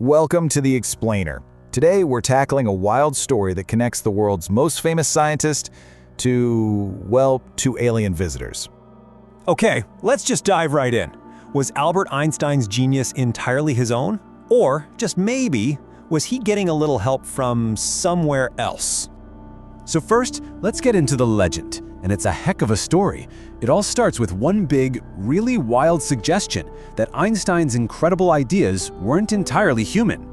Welcome to The Explainer. Today we're tackling a wild story that connects the world's most famous scientist to alien visitors. Okay, let's just dive right in. Was Albert Einstein's genius entirely his own? Or, just maybe, was he getting a little help from somewhere else? So first, let's get into the legend, and it's a heck of a story. It all starts with one big, really wild suggestion that Einstein's incredible ideas weren't entirely human.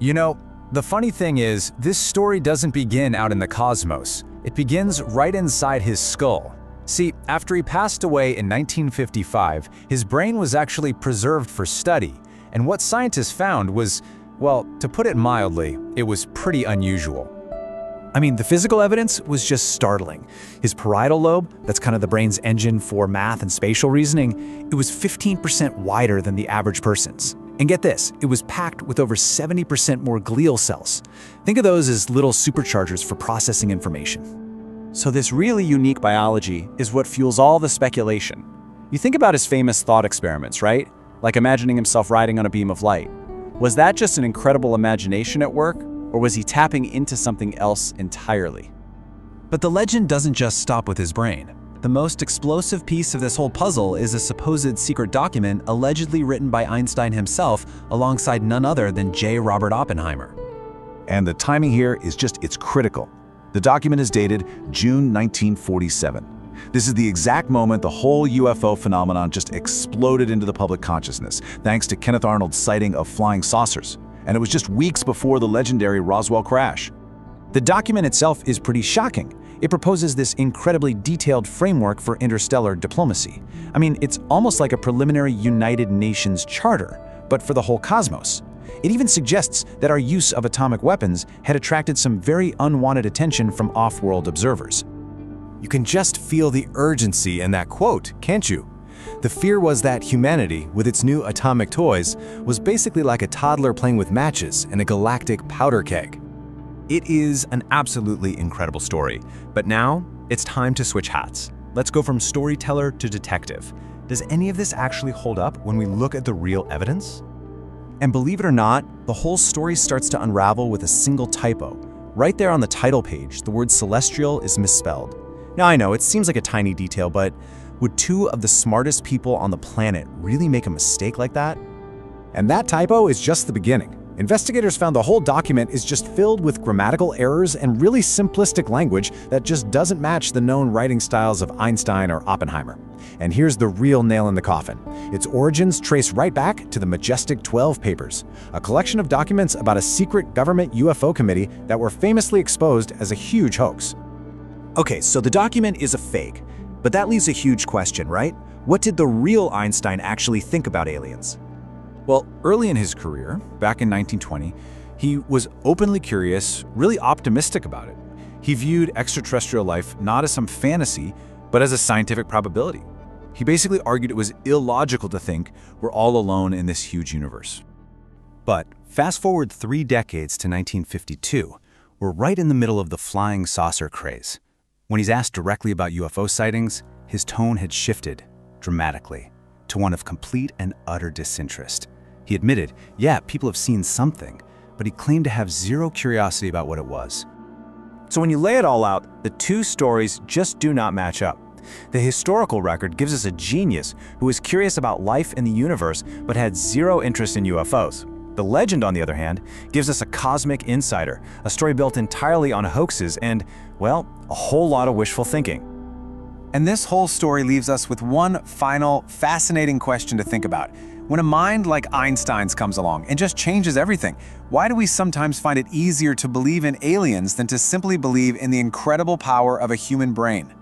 You know, the funny thing is, this story doesn't begin out in the cosmos. It begins right inside his skull. See, after he passed away in 1955, his brain was actually preserved for study, and what scientists found was, well, to put it mildly, it was pretty unusual. I mean, the physical evidence was just startling. His parietal lobe, that's kind of the brain's engine for math and spatial reasoning, it was 15% wider than the average person's. And get this, it was packed with over 70% more glial cells. Think of those as little superchargers for processing information. So this really unique biology is what fuels all the speculation. You think about his famous thought experiments, right? Like imagining himself riding on a beam of light. Was that just an incredible imagination at work? Or was he tapping into something else entirely? But the legend doesn't just stop with his brain. The most explosive piece of this whole puzzle is a supposed secret document allegedly written by Einstein himself alongside none other than J. Robert Oppenheimer. And the timing here is it's critical. The document is dated June 1947. This is the exact moment the whole UFO phenomenon just exploded into the public consciousness, thanks to Kenneth Arnold's sighting of flying saucers. And it was just weeks before the legendary Roswell crash. The document itself is pretty shocking. It proposes this incredibly detailed framework for interstellar diplomacy. I mean, it's almost like a preliminary United Nations charter, but for the whole cosmos. It even suggests that our use of atomic weapons had attracted some very unwanted attention from off-world observers. You can just feel the urgency in that quote, can't you? The fear was that humanity, with its new atomic toys, was basically like a toddler playing with matches in a galactic powder keg. It is an absolutely incredible story, but now it's time to switch hats. Let's go from storyteller to detective. Does any of this actually hold up when we look at the real evidence? And believe it or not, the whole story starts to unravel with a single typo. Right there on the title page, the word celestial is misspelled. Now I know, it seems like a tiny detail, but would two of the smartest people on the planet really make a mistake like that? And that typo is just the beginning. Investigators found the whole document is just filled with grammatical errors and really simplistic language that just doesn't match the known writing styles of Einstein or Oppenheimer. And here's the real nail in the coffin. Its origins trace right back to the Majestic 12 Papers, a collection of documents about a secret government UFO committee that were famously exposed as a huge hoax. Okay, so the document is a fake. But that leaves a huge question, right? What did the real Einstein actually think about aliens? Well, early in his career, back in 1920, he was openly curious, really optimistic about it. He viewed extraterrestrial life not as some fantasy, but as a scientific probability. He basically argued it was illogical to think we're all alone in this huge universe. But fast forward 3 decades to 1952, we're right in the middle of the flying saucer craze. When he's asked directly about UFO sightings, his tone had shifted dramatically to one of complete and utter disinterest. He admitted, yeah, people have seen something, but he claimed to have zero curiosity about what it was. So when you lay it all out, the two stories just do not match up. The historical record gives us a genius who was curious about life in the universe but had zero interest in UFOs. The legend, on the other hand, gives us a cosmic insider, a story built entirely on hoaxes and, well, a whole lot of wishful thinking. And this whole story leaves us with one final, fascinating question to think about. When a mind like Einstein's comes along and just changes everything, why do we sometimes find it easier to believe in aliens than to simply believe in the incredible power of a human brain?